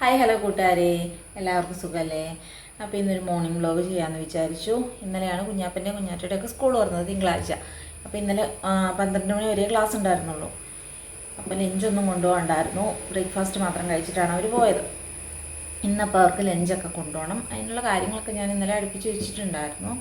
Hi hello കൂട്ടുകാരെ, എല്ലാവർക്കും സുഖമല്ലേ? അപ്പോൾ ഇന്നൊരു മോർണിംഗ് വ്ലോഗ് ചെയ്യാമെന്ന് വിചാരിച്ചു. ഇന്നലെയാണ് കുഞ്ഞാപ്പൻ്റെയും കുഞ്ഞാറ്റയുടെയൊക്കെ സ്കൂൾ തുറന്നത്, തിങ്കളാഴ്ച. അപ്പോൾ ഇന്നലെ 12 മണി വരെ ക്ലാസ് ഉണ്ടായിരുന്നുള്ളൂ. അപ്പോൾ ലഞ്ചൊന്നും കൊണ്ടുപോകണ്ടായിരുന്നു, ബ്രേക്ക്ഫാസ്റ്റ് മാത്രം കഴിച്ചിട്ടാണ് അവർ പോയത്. ഇന്നപ്പോൾ അവർക്ക് ലഞ്ചൊക്കെ കൊണ്ടുപോകണം. അതിനുള്ള കാര്യങ്ങളൊക്കെ ഞാൻ ഇന്നലെ അടുപ്പിച്ച് വെച്ചിട്ടുണ്ടായിരുന്നു.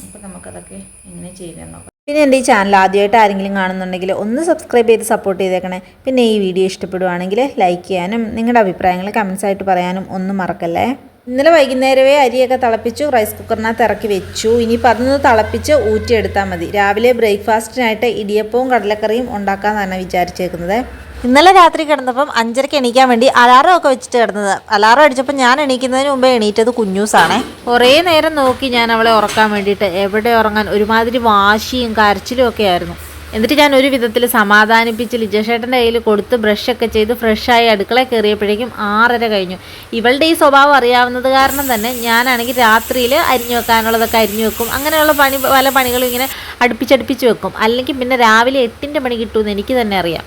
അപ്പോൾ നമുക്കതൊക്കെ എങ്ങനെ ചെയ്യുന്നതെന്ന് നോക്കാം. പിന്നെ എൻ്റെ ഈ ചാനൽ ആദ്യമായിട്ട് ആരെങ്കിലും കാണുന്നുണ്ടെങ്കിൽ ഒന്ന് സബ്സ്ക്രൈബ് ചെയ്ത് സപ്പോർട്ട് ചെയ്തേക്കണേ. പിന്നെ ഈ വീഡിയോ ഇഷ്ടപ്പെടുവാണെങ്കിൽ ലൈക്ക് ചെയ്യാനും നിങ്ങളുടെ അഭിപ്രായങ്ങൾ കമൻസ് ആയിട്ട് പറയാനും ഒന്നും മറക്കല്ലേ. ഇന്നലെ വൈകുന്നേരമേ അരിയൊക്കെ തിളപ്പിച്ചു റൈസ് കുക്കറിനകത്ത് ഇറക്കി വെച്ചു. ഇനിയിപ്പോൾ അതൊന്ന് തിളപ്പിച്ച് ഊറ്റിയെടുത്താൽ മതി. രാവിലെ ബ്രേക്ക്ഫാസ്റ്റിനായിട്ട് ഇടിയപ്പവും കടലക്കറിയും ഉണ്ടാക്കാമെന്നാണ് വിചാരിച്ചേക്കുന്നത്. ഇന്നലെ രാത്രി കിടന്നപ്പം 5:30 എണീക്കാൻ വേണ്ടി അലാറം ഒക്കെ വെച്ചിട്ട് കിടന്നത്. അലാറം അടിച്ചപ്പോൾ ഞാൻ എണീക്കുന്നതിന് മുമ്പേ എണീറ്റത് കുഞ്ഞൂസാണേ. കുറേ നേരം നോക്കി ഞാൻ അവളെ ഉറക്കാൻ വേണ്ടിയിട്ട്. എവിടെ ഉറങ്ങാൻ, ഒരുമാതിരി വാശിയും കരച്ചിലും ഒക്കെ ആയിരുന്നു. എന്നിട്ട് ഞാൻ ഒരു വിധത്തിൽ സമാധാനിപ്പിച്ച് ലിജേഷേട്ടൻ്റെ കയ്യിൽ കൊടുത്ത് ബ്രഷൊക്കെ ചെയ്ത് ഫ്രഷായി അടുക്കളയിൽ കയറിയപ്പോഴേക്കും 6:30 കഴിഞ്ഞു. ഇവളുടെ ഈ സ്വഭാവം അറിയാവുന്നത് കാരണം തന്നെ ഞാനാണെങ്കിൽ രാത്രിയിൽ അരിഞ്ഞു വെക്കാനുള്ളതൊക്കെ അരിഞ്ഞു വെക്കും. അങ്ങനെയുള്ള പല പണികളും ഇങ്ങനെ അടുപ്പിച്ചടുപ്പിച്ച് വെക്കും. അല്ലെങ്കിൽ പിന്നെ രാവിലെ 8ൻ്റെ പണി കിട്ടുമെന്ന് എനിക്ക് തന്നെ അറിയാം.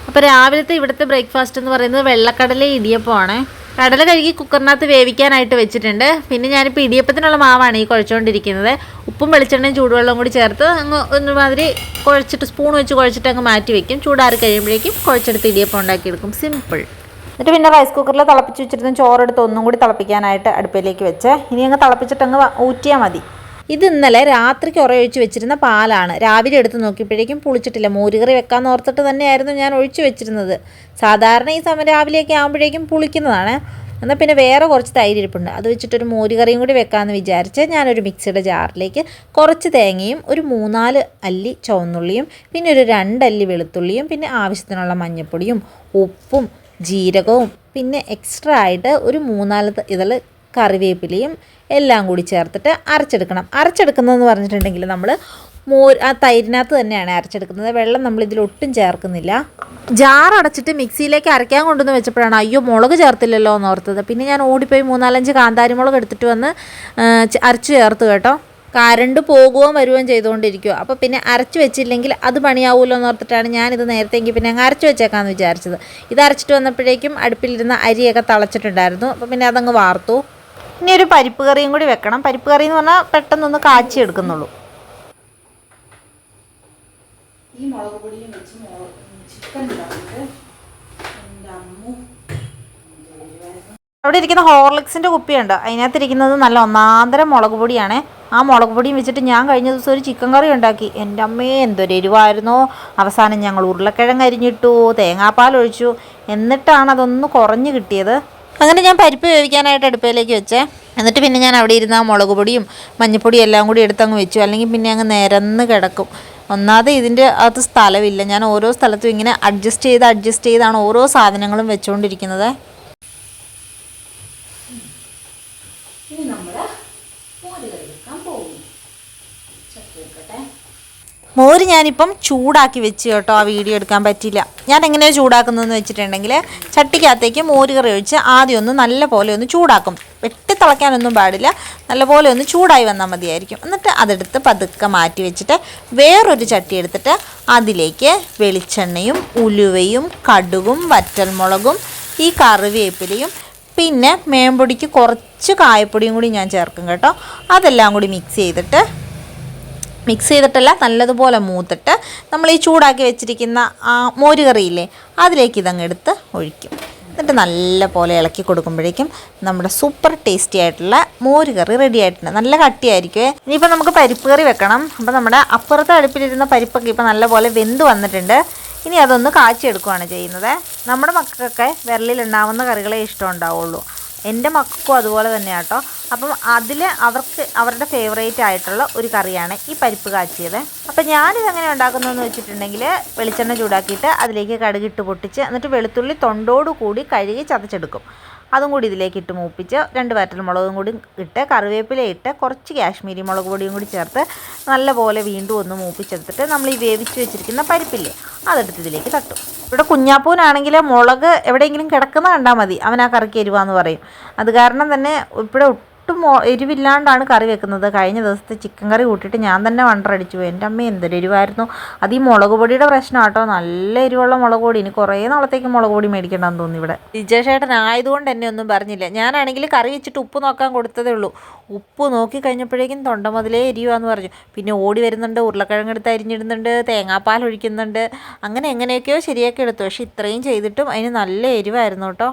അപ്പോൾ രാവിലത്തെ ഇവിടുത്തെ ബ്രേക്ക്ഫാസ്റ്റ് എന്ന് പറയുന്നത് വെള്ളക്കടല ഇടിയപ്പമാണ്. കടല കഴുകി കുക്കറിനകത്ത് വേവിക്കാനായിട്ട് വെച്ചിട്ടുണ്ട്. പിന്നെ ഞാനിപ്പോൾ ഇടിയപ്പത്തിനുള്ള മാവാണ് ഈ കുഴച്ചുകൊണ്ടിരിക്കുന്നത്. ഉപ്പും വെളിച്ചെണ്ണയും ചൂടുവെള്ളവും കൂടി ചേർത്ത് അങ്ങ് ഒരുമാതിരി കുഴച്ചിട്ട് സ്പൂൺ വെച്ച് കുഴച്ചിട്ട് അങ്ങ് മാറ്റി വയ്ക്കും. ചൂടാറി കഴിയുമ്പോഴേക്കും കുഴച്ചെടുത്ത് ഇടിയപ്പം ഉണ്ടാക്കിയെടുക്കും. സിമ്പിൾ. എന്നിട്ട് പിന്നെ റൈസ് കുക്കറിൽ തിളപ്പിച്ച് വെച്ചിരുന്ന ചോറെടുത്ത് ഒന്നും കൂടി തിളപ്പിക്കാനായിട്ട് അടുപ്പിലേക്ക് വെച്ച് ഇനി അങ്ങ് തിളപ്പിച്ചിട്ട് അങ്ങ് ഊറ്റിയാൽ മതി. ഇത് ഇന്നലെ രാത്രിക്ക് ഒഴിച്ച് വെച്ചിരുന്ന പാലാണ്. രാവിലെ എടുത്ത് നോക്കിയപ്പോഴേക്കും പുളിച്ചിട്ടില്ല. മോരുകറി വെക്കാമെന്ന് ഓർത്തിട്ട് തന്നെയായിരുന്നു ഞാൻ ഒഴിച്ച് വെച്ചിരുന്നത്. സാധാരണ ഈ സമയം രാവിലെയൊക്കെ ആകുമ്പോഴേക്കും പുളിക്കുന്നതാണ്. എന്നാൽ പിന്നെ വേറെ കുറച്ച് തൈര് ഇരിപ്പുണ്ട്, അത് വെച്ചിട്ടൊരു മോരുകറിയും കൂടി വെക്കാമെന്ന് വിചാരിച്ച് ഞാനൊരു മിക്സിയുടെ ജാറിലേക്ക് കുറച്ച് തേങ്ങയും ഒരു 3-4 അല്ലി ചുവന്നുള്ളിയും പിന്നെ ഒരു 2 അല്ലി വെളുത്തുള്ളിയും പിന്നെ ആവശ്യത്തിനുള്ള മഞ്ഞൾപ്പൊടിയും ഉപ്പും ജീരകവും പിന്നെ എക്സ്ട്രാ ആയിട്ട് ഒരു 3-4 ഇതൾ കറിവേപ്പിലയും എല്ലാം കൂടി ചേർത്തിട്ട് അരച്ചെടുക്കണം. അരച്ചെടുക്കുന്നതെന്ന് പറഞ്ഞിട്ടുണ്ടെങ്കിൽ നമ്മൾ ആ തൈരിനകത്ത് തന്നെയാണ് അരച്ചെടുക്കുന്നത്. വെള്ളം നമ്മളിതിലൊട്ടും ചേർക്കുന്നില്ല. ജാർ അടച്ചിട്ട് മിക്സിയിലേക്ക് അരയ്ക്കാൻ കൊണ്ടുവന്ന് വെച്ചപ്പോഴാണ് അയ്യോ മുളക് ചേർത്തില്ലല്ലോ എന്ന് ഓർത്തത്. പിന്നെ ഞാൻ ഓടിപ്പോയി 3-4 കാന്താരി മുളക് എടുത്തിട്ട് വന്ന് അരച്ച് ചേർത്ത് കേട്ടോ. കരണ്ട് പോകുകയും വരുകയും ചെയ്തുകൊണ്ടിരിക്കുക. അപ്പോൾ പിന്നെ അരച്ച് വെച്ചില്ലെങ്കിൽ അത് പണിയാവുമല്ലോ എന്ന് ഓർത്തിട്ടാണ് ഞാനിത് നേരത്തെങ്കിൽ പിന്നെ അങ്ങ് അരച്ച് വെച്ചേക്കാമെന്ന് വിചാരിച്ചത്. ഇത് അരച്ചിട്ട് വന്നപ്പോഴേക്കും അടുപ്പിലിരുന്ന അരിയൊക്കെ തിളച്ചിട്ടുണ്ടായിരുന്നു. അപ്പോൾ പിന്നെ അതങ്ങ് വാർത്തു. ഇനി ഒരു പരിപ്പ് കറിയും കൂടി വെക്കണം. പരിപ്പ് കറി എന്ന് പറഞ്ഞാൽ പെട്ടെന്നൊന്ന് കാച്ചി എടുക്കുന്നുള്ളൂ. ഈ മുളക് പൊടിയും വെച്ച് ചിക്കൻ അവിടെ ഇരിക്കുന്ന ഹോർലിക്സിൻ്റെ കുപ്പിയുണ്ട്. അതിനകത്തിരിക്കുന്നത് നല്ല ഒന്നാന്തരം മുളക് പൊടിയാണ്. ആ മുളക് പൊടിയും വെച്ചിട്ട് ഞാൻ കഴിഞ്ഞ ദിവസം ഒരു ചിക്കൻ കറി ഉണ്ടാക്കി. എൻ്റെ അമ്മേ എന്തൊരു എരിവായിരുന്നോ. അവസാനം ഞങ്ങൾ ഉരുളക്കിഴങ്ങ് അരിഞ്ഞിട്ടു, തേങ്ങാപ്പാൽ ഒഴിച്ചു, എന്നിട്ടാണ് അതൊന്ന് കുറഞ്ഞ് കിട്ടിയത്. അങ്ങനെ ഞാൻ പരിപ്പ് വേവിക്കാനായിട്ട് അടുപ്പയിലേക്ക് വെച്ചേ. എന്നിട്ട് പിന്നെ ഞാൻ അവിടെ ഇരുന്ന ആ മുളക് പൊടിയും മഞ്ഞൾപ്പൊടിയും എല്ലാം കൂടി എടുത്തങ്ങ് വെച്ചു. അല്ലെങ്കിൽ പിന്നെ അങ്ങ് നിരന്ന് കിടക്കും. ഒന്നാമത് ഇതിൻ്റെ അകത്ത് സ്ഥലമില്ല. ഞാൻ ഓരോ സ്ഥലത്തും ഇങ്ങനെ അഡ്ജസ്റ്റ് ചെയ്താണ് ഓരോ സാധനങ്ങളും വെച്ചുകൊണ്ടിരിക്കുന്നത്. ഇനി നമ്മൾ മോര് കറി വെക്കാൻ പോകും. ചട്ടി വെക്കട്ടെ. മോര് ഞാനിപ്പം ചൂടാക്കി വെച്ച് കേട്ടോ. ആ വീഡിയോ എടുക്കാൻ പറ്റില്ല. ഞാൻ എങ്ങനെയാണ് ചൂടാക്കുന്നതെന്ന് വെച്ചിട്ടുണ്ടെങ്കിൽ ചട്ടിക്കകത്തേക്ക് മോര് കറി ഒഴിച്ച് ആദ്യം ഒന്ന് നല്ല പോലെ ഒന്ന് ചൂടാക്കും. വെട്ടി തിളയ്ക്കാനൊന്നും പാടില്ല. നല്ലപോലെ ഒന്ന് ചൂടായി വന്നാൽ മതിയായിരിക്കും. എന്നിട്ട് അതെടുത്ത് പതുക്കെ മാറ്റി വെച്ചിട്ട് വേറൊരു ചട്ടി എടുത്തിട്ട് അതിലേക്ക് വെളിച്ചെണ്ണയും ഉലുവയും കടുകും വറ്റൽമുളകും ഈ കറിവേപ്പിലയും പിന്നെ മേമ്പൊടിക്ക് കുറച്ച് കായപ്പൊടിയും കൂടി ഞാൻ ചേർക്കും കേട്ടോ. അതെല്ലാം കൂടി മിക്സ് ചെയ്തിട്ടല്ല നല്ലതുപോലെ മൂത്തിട്ട് നമ്മൾ ഈ ചൂടാക്കി വെച്ചിരിക്കുന്ന ആ മോര് കറിയില്ലേ അതിലേക്ക് ഇതങ്ങ് എടുത്ത് ഒഴിക്കും. എന്നിട്ട് നല്ല പോലെ ഇളക്കി കൊടുക്കുമ്പോഴേക്കും നമ്മുടെ സൂപ്പർ ടേസ്റ്റി ആയിട്ടുള്ള മോര് കറി റെഡി ആയിട്ടുണ്ട്. നല്ല കട്ടിയായിരിക്കുമേ. ഇനിയിപ്പോൾ നമുക്ക് പരിപ്പ് കറി വെക്കണം. അപ്പോൾ നമ്മുടെ അപ്പുറത്തെ അടുപ്പിലിരുന്ന പരിപ്പൊക്കെ ഇപ്പോൾ നല്ല വെന്ത് വന്നിട്ടുണ്ട്. ഇനി അതൊന്ന് കാച്ചിയെടുക്കുകയാണ് ചെയ്യുന്നത്. നമ്മുടെ മക്കൾക്കൊക്കെ വിരലിലുണ്ടാവുന്ന കറികളെ ഇഷ്ടമുണ്ടാവുള്ളൂ. എൻ്റെ മക്കൾക്കും അതുപോലെ തന്നെയാണ് കേട്ടോ. അപ്പം അതിൽ അവർക്ക് അവരുടെ ഫേവറേറ്റ് ആയിട്ടുള്ള ഒരു കറിയാണ് ഈ പരിപ്പ് കാച്ചിയത്. അപ്പം ഞാനിതെങ്ങനെ ഉണ്ടാക്കുന്നതെന്ന് വെച്ചിട്ടുണ്ടെങ്കിൽ വെളിച്ചെണ്ണ ചൂടാക്കിയിട്ട് അതിലേക്ക് കടുകിട്ട് പൊട്ടിച്ച് എന്നിട്ട് വെളുത്തുള്ളി തൊണ്ടോടു കൂടി കഴുകി ചതച്ചെടുക്കും. അതും കൂടി ഇതിലേക്ക് ഇട്ട് മൂപ്പിച്ച് 2 വറ്റൽമുളകും കൂടി ഇട്ട് കറിവേപ്പില ഇട്ട് കുറച്ച് കാശ്മീരി മുളക് പൊടിയും കൂടി ചേർത്ത് നല്ലപോലെ വീണ്ടും ഒന്ന് മൂപ്പിച്ചെടുത്തിട്ട് നമ്മൾ ഈ വേവിച്ച് വെച്ചിരിക്കുന്ന പരിപ്പില്ലേ അതെടുത്ത് ഇതിലേക്ക് തട്ടും. ഇവിടെ കുഞ്ഞാപ്പൂനാണെങ്കിൽ മുളക് എവിടെയെങ്കിലും കിടക്കുന്ന കണ്ടാൽ മതി അവൻ ആ കറിക്ക് എരിവാന്ന് പറയും. അത് കാരണം തന്നെ ഇവിടെ എരിവില്ലാണ്ടാണ് കറി വെക്കുന്നത്. കഴിഞ്ഞ ദിവസത്തെ ചിക്കൻ കറി കൂട്ടിയിട്ട് ഞാൻ തന്നെ വണ്ടറടിച്ചു പോയി. എൻ്റെ അമ്മ എന്തൊരു എരിവായിരുന്നു. അത് ഈ മുളക് പൊടിയുടെ പ്രശ്നം കേട്ടോ. നല്ല എരിവുള്ള മുളക് പൊടി. ഇനി കുറേ നാളത്തേക്ക് മുളക് പൊടി മേടിക്കണമെന്ന് തോന്നി. ഇവിടെ ലിജേഷേട്ടൻ ആയതുകൊണ്ട് എന്നെ ഒന്നും പറഞ്ഞില്ല. ഞാനാണെങ്കിൽ കറി വെച്ചിട്ട് ഉപ്പ് നോക്കാൻ കൊടുത്തതേ ഉള്ളൂ. ഉപ്പ് നോക്കി കഴിഞ്ഞപ്പോഴേക്കും തൊണ്ട മുതലേ എരിയുവാന്ന് പറഞ്ഞു. പിന്നെ ഓടി വരുന്നുണ്ട്, ഉരുളക്കിഴങ്ങെടുത്ത് അരിഞ്ഞിടുന്നുണ്ട്, തേങ്ങാപ്പാൽ ഒഴിക്കുന്നുണ്ട്, അങ്ങനെ എങ്ങനെയൊക്കെയോ ശരിയാക്കി എടുത്തു. പക്ഷെ ഇത്രയും ചെയ്തിട്ടും അതിന് നല്ല എരിവായിരുന്നു കേട്ടോ.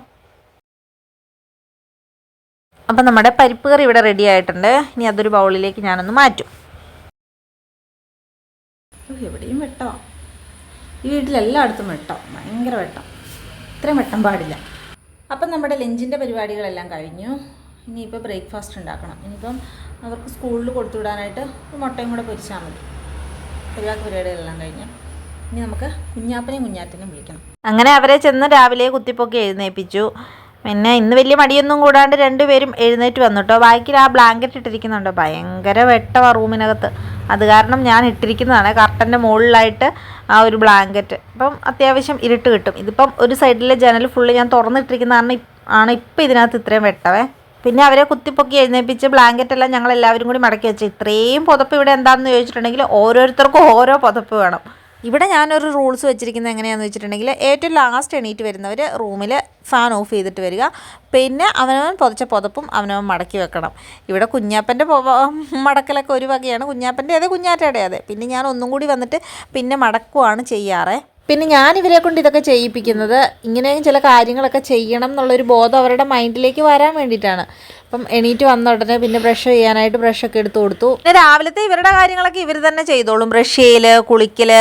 അപ്പം നമ്മുടെ പരിപ്പ് കറി ഇവിടെ റെഡി ആയിട്ടുണ്ട്. ഇനി അതൊരു ബൗളിലേക്ക് ഞാനൊന്ന് മാറ്റും. എവിടെയും വെട്ടോ, ഈ വീട്ടിലെല്ലായിടത്തും വെട്ടോ, ഭയങ്കര വെട്ടം. ഇത്രയും വെട്ടം പാടില്ല. അപ്പം നമ്മുടെ ലഞ്ചിൻ്റെ പരിപാടികളെല്ലാം കഴിഞ്ഞു. ഇനിയിപ്പോൾ ബ്രേക്ക്ഫാസ്റ്റ് ഉണ്ടാക്കണം. ഇനിയിപ്പം അവർക്ക് സ്കൂളിൽ കൊടുത്തു വിടാനായിട്ട് ഒരു മുട്ടയും കൂടെ പൊരിച്ചാൽ മതി. പരിപാടികളെല്ലാം കഴിഞ്ഞു. ഇനി നമുക്ക് കുഞ്ഞാപ്പനെയും കുഞ്ഞാറ്റനെയും വിളിക്കണം. അങ്ങനെ അവരെ ചെന്ന് രാവിലെ കുത്തിപ്പൊക്കി എഴുന്നേൽപ്പിച്ചു. പിന്നെ ഇന്ന് വലിയ മടിയൊന്നും കൂടാണ്ട് രണ്ടുപേരും എഴുന്നേറ്റ് വന്നു കേട്ടോ. ബാക്കിൽ ആ ബ്ലാങ്കറ്റ് ഇട്ടിരിക്കുന്നുണ്ടോ, ഭയങ്കര വെട്ടമാണ് റൂമിനകത്ത്. അത് കാരണം ഞാൻ ഇട്ടിരിക്കുന്നതാണ് കർട്ടൻ്റെ മുകളിലായിട്ട് ആ ഒരു ബ്ലാങ്കറ്റ്. അപ്പം അത്യാവശ്യം ഇരുട്ട് കിട്ടും. ഇതിപ്പം ഒരു സൈഡിലെ ജനൽ ഫുള്ള് ഞാൻ തുറന്നിട്ടിരിക്കുന്ന കാരണം ആണ് ഇപ്പം ഇതിനകത്ത് ഇത്രയും വെട്ടവേ. പിന്നെ അവരെ കുത്തിപ്പൊക്കി എഴുന്നേൽപ്പിച്ച് ബ്ലാങ്കറ്റെല്ലാം ഞങ്ങൾ എല്ലാവരും കൂടി മടക്കി വെച്ചു. ഇത്രയും പുതപ്പ് ഇവിടെ എന്താണെന്ന് ചോദിച്ചിട്ടുണ്ടെങ്കിൽ ഓരോരുത്തർക്കും ഓരോ പുതപ്പ് വേണം. ഇവിടെ ഞാനൊരു റൂൾസ് വെച്ചിരിക്കുന്നത് എങ്ങനെയാണെന്ന് വെച്ചിട്ടുണ്ടെങ്കിൽ ഏറ്റവും ലാസ്റ്റ് എണീറ്റ് വരുന്നവർ റൂമിൽ ഫാൻ ഓഫ് ചെയ്തിട്ട് വരിക. പിന്നെ അവനവൻ പുതച്ച പുതപ്പും അവനവൻ മടക്കി വെക്കണം. ഇവിടെ കുഞ്ഞാപ്പൻ്റെ മടക്കലൊക്കെ ഒരു വകയാണ്, കുഞ്ഞാപ്പൻ്റെ അതെ കുഞ്ഞാറ്റയുടെ അതെ. പിന്നെ ഞാൻ ഒന്നും കൂടി വന്നിട്ട് പിന്നെ മടക്കുവാണ് ചെയ്യാറ്. പിന്നെ ഞാൻ ഇവരെ കൊണ്ട് ഇതൊക്കെ ചെയ്യിപ്പിക്കുന്നത് ഇങ്ങനെയും ചില കാര്യങ്ങളൊക്കെ ചെയ്യണം എന്നുള്ളൊരു ബോധം അവരുടെ മൈൻഡിലേക്ക് വരാൻ വേണ്ടിയിട്ടാണ്. അപ്പം എണീറ്റ് വന്ന ഉടനെ പിന്നെ ബ്രഷ് ചെയ്യാനായിട്ട് ബ്രഷൊക്കെ എടുത്ത് കൊടുത്തു. പിന്നെ രാവിലത്തെ ഇവരുടെ കാര്യങ്ങളൊക്കെ ഇവർ തന്നെ ചെയ്തോളും. ബ്രഷ് ചെയ്യൽ, കുളിക്കൽ,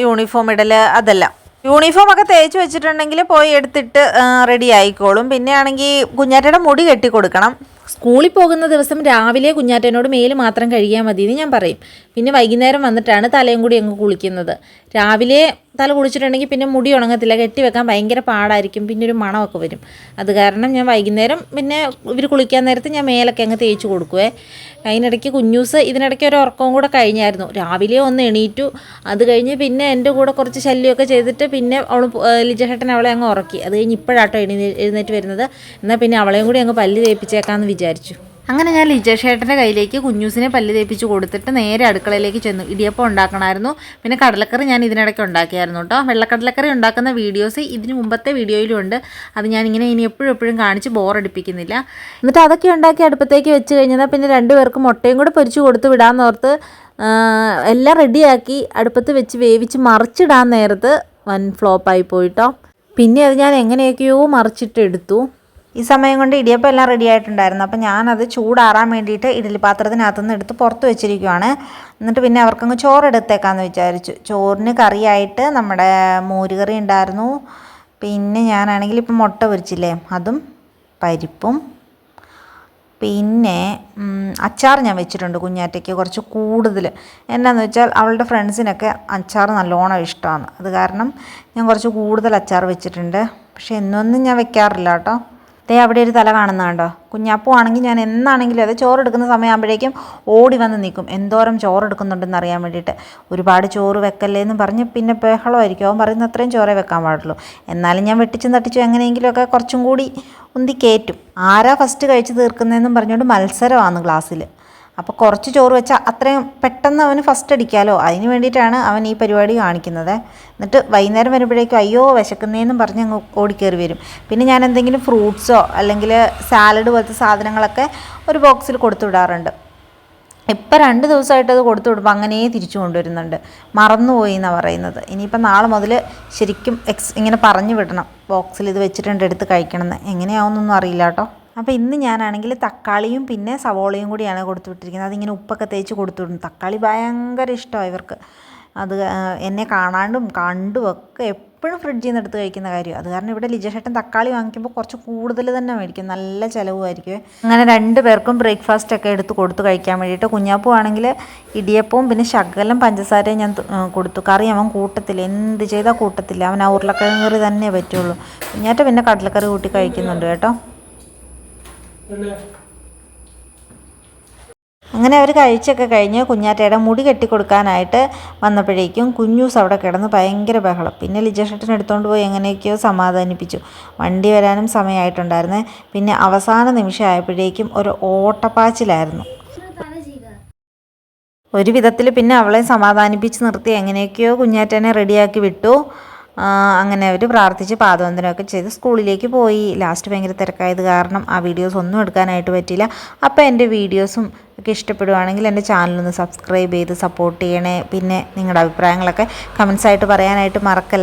യൂണിഫോം ഇടൽ, അതെല്ലാം. യൂണിഫോമൊക്കെ തേച്ച് വെച്ചിട്ടുണ്ടെങ്കിൽ പോയി എടുത്തിട്ട് റെഡി ആയിക്കോളും. പിന്നെ ആണെങ്കിൽ കുഞ്ഞാറ്റയുടെ മുടി കെട്ടി കൊടുക്കണം. സ്കൂളിൽ പോകുന്ന ദിവസം രാവിലെ കുഞ്ഞാറ്റനോട് മേല് മാത്രം കഴുകിയാൽ മതി എന്ന് ഞാൻ പറയും. പിന്നെ വൈകുന്നേരം വന്നിട്ടാണ് തലയും കൂടി അങ്ങ് കുളിക്കുന്നത്. രാവിലെ തല കുളിച്ചിട്ടുണ്ടെങ്കിൽ പിന്നെ മുടി ഉണങ്ങത്തില്ല, കെട്ടി വെക്കാൻ ഭയങ്കര പാടായിരിക്കും, പിന്നെ ഒരു മണമൊക്കെ വരും. അത് കാരണം ഞാൻ വൈകുന്നേരം പിന്നെ ഇവർ കുളിക്കാൻ നേരത്ത് ഞാൻ മേലൊക്കെ അങ്ങ് തേച്ച് കൊടുക്കുവേ. അതിനിടയ്ക്ക് കുഞ്ഞൂസ് ഇതിനിടയ്ക്ക് ഒരു ഉറക്കവും കൂടെ കഴിഞ്ഞായിരുന്നു. രാവിലെ ഒന്ന് എണീറ്റു. അത് കഴിഞ്ഞ് പിന്നെ എൻ്റെ കൂടെ കുറച്ച് ശല്യമൊക്കെ ചെയ്തിട്ട് പിന്നെ ലിജേട്ടൻ അവളെ അങ്ങ് ഉറക്കി. അത് കഴിഞ്ഞ് ഇപ്പോഴാട്ടോ എഴുന്നേറ്റ് വരുന്നത്. എന്നാൽ പിന്നെ അവളെയും കൂടി അങ്ങ് പല്ല് തേപ്പിച്ചേക്കാമെന്ന് വിചാരിച്ചു. അങ്ങനെ ഞാൻ ലിജേഷേട്ടൻ്റെ കയ്യിലേക്ക് കുഞ്ഞൂസിനെ പല്ല് തേപ്പിച്ച് കൊടുത്തിട്ട് നേരെ അടുക്കളയിലേക്ക് ചെന്നു. ഇടിയപ്പം ഉണ്ടാക്കണമായിരുന്നു. പിന്നെ കടലക്കറി ഞാൻ ഇതിനിടയ്ക്ക് ഉണ്ടാക്കിയായിരുന്നു കേട്ടോ. വെള്ളക്കടലക്കറി ഉണ്ടാക്കുന്ന വീഡിയോസ് ഇതിന് മുമ്പത്തെ വീഡിയോയിലും ഉണ്ട്. അത് ഞാനിങ്ങനെ ഇനി എപ്പോഴും കാണിച്ച് ബോറടിപ്പിക്കുന്നില്ല. എന്നിട്ട് അതൊക്കെ ഉണ്ടാക്കി അടുപ്പത്തേക്ക് വെച്ച് കഴിഞ്ഞാൽ പിന്നെ രണ്ടുപേർക്കും മുട്ടയും കൂടെ പൊരിച്ച് കൊടുത്ത് വിടാമെന്നോർത്ത് എല്ലാം റെഡിയാക്കി അടുപ്പത്ത് വെച്ച് വേവിച്ച് മറിച്ചിടാൻ നേരത്ത് വൻ ഫ്ലോപ്പായി പോയിട്ടോ. പിന്നെ അത് ഞാൻ എങ്ങനെയൊക്കെയോ മറിച്ചിട്ട് എടുത്തു. ഈ സമയം കൊണ്ട് ഇടിയപ്പം എല്ലാം റെഡി ആയിട്ടുണ്ടായിരുന്നു. അപ്പം ഞാനത് ചൂടാറാൻ വേണ്ടിയിട്ട് ഇഡ്ഡലി പാത്രത്തിനകത്തുനിന്ന് എടുത്ത് പുറത്ത് വെച്ചിരിക്കുവാണ്. എന്നിട്ട് പിന്നെ അവർക്കങ്ങ് ചോറെടുത്തേക്കാമെന്ന് വിചാരിച്ചു. ചോറിന് കറിയായിട്ട് നമ്മുടെ മോരുകറി ഉണ്ടായിരുന്നു. പിന്നെ ഞാനാണെങ്കിൽ ഇപ്പം മുട്ട പൊരിച്ചില്ലേ, അതും പരിപ്പും പിന്നെ അച്ചാർ ഞാൻ വെച്ചിട്ടുണ്ട് കുഞ്ഞാറ്റയ്ക്ക് കുറച്ച് കൂടുതൽ. എന്നാന്ന് വെച്ചാൽ അവളുടെ ഫ്രണ്ട്സിനൊക്കെ അച്ചാർ നല്ലോണം ഇഷ്ടമാണ്. അത് കാരണം ഞാൻ കുറച്ച് കൂടുതൽ അച്ചാർ വെച്ചിട്ടുണ്ട്. പക്ഷേ എന്നൊന്നും ഞാൻ വെക്കാറില്ല കേട്ടോ. അവിടെ ഒരു തല കാണുന്നതുണ്ടോ, കുഞ്ഞാപ്പൂ ആണെങ്കിൽ ഞാൻ എന്നാണെങ്കിലും അത് ചോറെടുക്കുന്ന സമയമാകുമ്പോഴേക്കും ഓടി വന്ന് നിൽക്കും എന്തോരം ചോറെടുക്കുന്നുണ്ടെന്ന് അറിയാൻ വേണ്ടിയിട്ട്. ഒരുപാട് ചോറ് വെക്കല്ലേ എന്ന് പറഞ്ഞ് പിന്നെ ബഹളമായിരിക്കും. അവൻ പറയുന്ന അത്രയും ചോറേ വെക്കാൻ പാടുള്ളൂ. എന്നാലും ഞാൻ വെട്ടിച്ചും തട്ടിച്ചും എങ്ങനെയെങ്കിലുമൊക്കെ കുറച്ചും കൂടി ഉന്തി കയറ്റും. ആരാ ഫസ്റ്റ് കഴിച്ച് തീർക്കുന്നതെന്നും പറഞ്ഞുകൊണ്ട് മത്സരമാണ് ക്ലാസ്സിൽ. അപ്പോൾ കുറച്ച് ചോറ് വെച്ചാൽ അത്രയും പെട്ടെന്ന് അവന് ഫസ്റ്റ് അടിക്കാമല്ലോ, അതിന് വേണ്ടിയിട്ടാണ് അവൻ ഈ പരിപാടി കാണിക്കുന്നത്. എന്നിട്ട് വൈകുന്നേരം വരുമ്പോഴേക്കും അയ്യോ വിശക്കുന്നതെന്നും പറഞ്ഞ് അങ്ങ് ഓടിക്കയറി വരും. പിന്നെ ഞാൻ എന്തെങ്കിലും ഫ്രൂട്ട്സോ അല്ലെങ്കിൽ സാലഡ് പോലത്തെ സാധനങ്ങളൊക്കെ ഒരു ബോക്സിൽ കൊടുത്തു വിടാറുണ്ട്. ഇപ്പം 2 ദിവസമായിട്ട് അത് കൊടുത്തു വിടുമ്പോൾ അങ്ങനെ തിരിച്ചു കൊണ്ടുവരുന്നുണ്ട്. മറന്നുപോയി എന്നാണ് പറയുന്നത്. ഇനിയിപ്പം നാളെ മുതൽ ശരിക്കും ഇങ്ങനെ പറഞ്ഞു വിടണം, ബോക്സിൽ ഇത് വെച്ചിട്ടുണ്ട് എടുത്ത് കഴിക്കണമെന്ന്. എങ്ങനെയാവുന്നൊന്നും അറിയില്ല കേട്ടോ. അപ്പോൾ ഇന്ന് ഞാനാണെങ്കിൽ തക്കാളിയും പിന്നെ സവോളയും കൂടിയാണ് കൊടുത്തു വിട്ടിരിക്കുന്നത്. അതിങ്ങനെ ഉപ്പൊക്കെ തേച്ച് കൊടുത്തു വിടും. തക്കാളി ഭയങ്കര ഇഷ്ടമാണ് ഇവർക്ക്. അത് എന്നെ കാണാണ്ടും കണ്ടും ഒക്കെ എപ്പോഴും ഫ്രിഡ്ജിൽ നിന്ന് എടുത്ത് കഴിക്കുന്ന കാര്യം. അത് കാരണം ഇവിടെ ലിജേഷേട്ടൻ തക്കാളി വാങ്ങിക്കുമ്പോൾ കുറച്ച് കൂടുതൽ തന്നെ മേടിക്കും, നല്ല ചിലവുമായിരിക്കും. അങ്ങനെ 2 പേർക്കും ബ്രേക്ക്ഫാസ്റ്റൊക്കെ എടുത്ത് കൊടുത്ത് കഴിക്കാൻ വേണ്ടിയിട്ട്. കുഞ്ഞാപ്പൂ ആണെങ്കിൽ ഇടിയപ്പവും പിന്നെ ശകലം പഞ്ചസാരയും ഞാൻ കൊടുത്തു. കറി അവൻ കൂട്ടത്തില്ല, എന്ത് ചെയ്താൽ കൂട്ടത്തില്ല. അവൻ ആ ഉരുളക്കിഴങ്ങ് കറി തന്നെ പറ്റുള്ളൂ. കുഞ്ഞാറ്റ പിന്നെ കടലക്കറി കൂട്ടി കഴിക്കുന്നുണ്ട് കേട്ടോ. അങ്ങനെ അവർ കഴിച്ചൊക്കെ കഴിഞ്ഞ് കുഞ്ഞാറ്റയുടെ മുടി കെട്ടിക്കൊടുക്കാനായിട്ട് വന്നപ്പോഴേക്കും കുഞ്ഞൂസ് അവിടെ കിടന്ന് ഭയങ്കര ബഹളം. പിന്നെ ലിജേഷേട്ടൻ എടുത്തുകൊണ്ട് പോയി എങ്ങനെയൊക്കെയോ സമാധാനിപ്പിച്ചു. വണ്ടി വരാനും സമയമായിട്ടുണ്ടായിരുന്നേ. പിന്നെ അവസാന നിമിഷമായപ്പോഴേക്കും ഒരു ഓട്ടപ്പാച്ചിലായിരുന്നു. ഒരു വിധത്തിൽ പിന്നെ അവളെ സമാധാനിപ്പിച്ച് നിർത്തി എങ്ങനെയൊക്കെയോ കുഞ്ഞാറ്റനെ റെഡിയാക്കി വിട്ടു. അങ്ങനെ അവർ പ്രാർത്ഥിച്ച് പാദവന്ദനമൊക്കെ ചെയ്ത് സ്കൂളിലേക്ക് പോയി. ലാസ്റ്റ് ഭയങ്കര തിരക്കായത് കാരണം ആ വീഡിയോസ് ഒന്നും എടുക്കാനായിട്ട് പറ്റിയില്ല. അപ്പോൾ എൻ്റെ വീഡിയോസും ഒക്കെ ഇഷ്ടപ്പെടുവാണെങ്കിൽ എൻ്റെ ചാനലൊന്ന് സബ്സ്ക്രൈബ് ചെയ്ത് സപ്പോർട്ട് ചെയ്യണേ. പിന്നെ നിങ്ങളുടെ അഭിപ്രായങ്ങളൊക്കെ കമൻസായിട്ട് പറയാനായിട്ട് മറക്കല്ല.